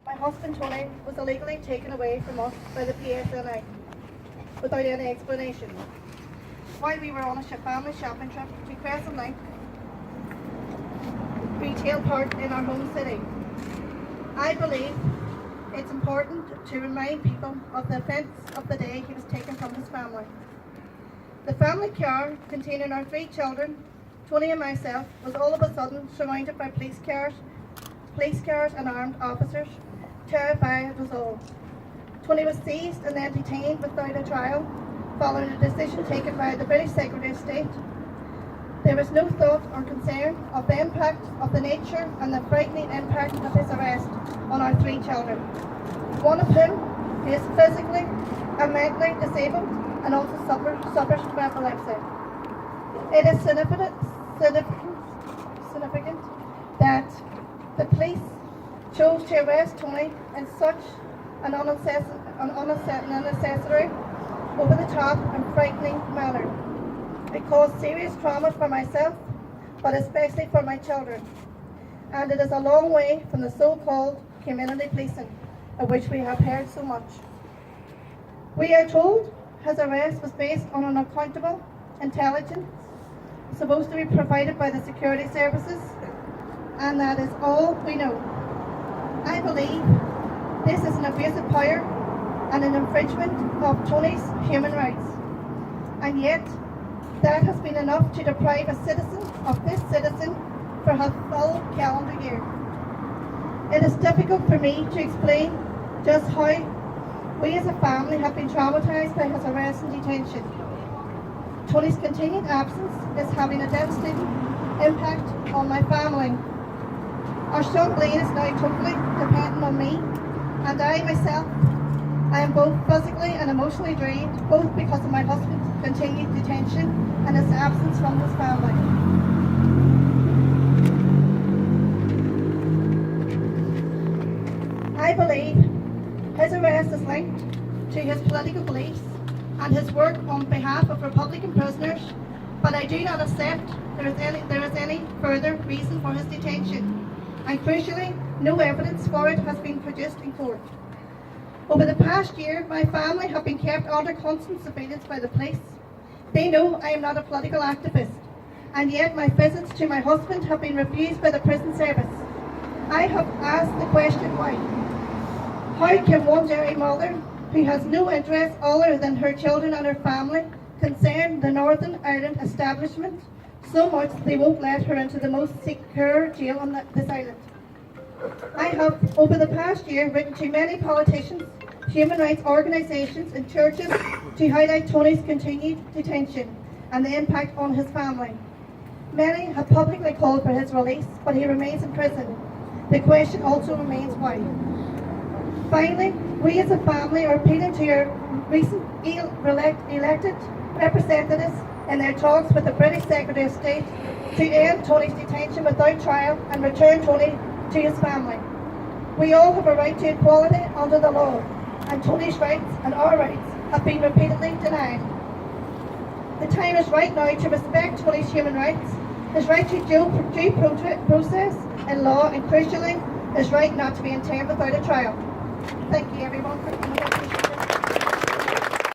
My husband Tony was illegally taken away from us by the PSNI without any explanation. While we were on a family shopping trip to Crescent Link retail park in our home city. I believe it's important to remind people of the events of the day he was taken from his family. The family car containing our 3 children, Tony and myself, was all of a sudden surrounded by police cars and armed officers, terrified us all. Tony was seized and then detained without a trial, following a decision taken by the British Secretary of State. There was no thought or concern of the impact of the nature and the frightening impact of his arrest on our 3 children, one of whom is physically and mentally disabled and also suffers from epilepsy. It is significant that the police chose to arrest Tony in such an unnecessary, over-the-top and frightening manner. It caused serious trauma for myself, but especially for my children. And it is a long way from the so-called community policing, of which we have heard so much. We are told his arrest was based on an accountable intelligence supposed to be provided by the security services, and that is all we know. I believe this is an abuse of power and an infringement of Tony's human rights, and yet that has been enough to deprive a citizen of this citizen for a full calendar year. It is difficult for me to explain just how we as a family have been traumatised by his arrest and detention. Tony's continued absence is having a devastating impact on my family. Our son Blaine is now totally dependent on me, and I myself, I am both physically and emotionally drained, both because of my husband's continued detention and his absence from his family. I believe his arrest is linked to his political beliefs and his work on behalf of Republican prisoners, but I do not accept there is any further reason for his detention. And crucially, no evidence for it has been produced in court. Over the past year, my family have been kept under constant surveillance by the police. They know I am not a political activist, and yet my visits to my husband have been refused by the prison service. I have asked the question why. How can one dairy mother, who has no interest other than her children and her family, concern the Northern Ireland establishment so much they won't let her into the most secure jail on this island? I have, over the past year, written to many politicians, human rights organisations and churches to highlight Tony's continued detention and the impact on his family. Many have publicly called for his release, but he remains in prison. The question also remains why. Finally, we as a family are appealing to your recent elected representatives in their talks with the British Secretary of State to end Tony's detention without trial and return Tony to his family. We all have a right to equality under the law, and Tony's rights and our rights have been repeatedly denied. The time is right now to respect Tony's human rights, his right to due process in law, and crucially, his right not to be interned without a trial. Thank you everyone for coming.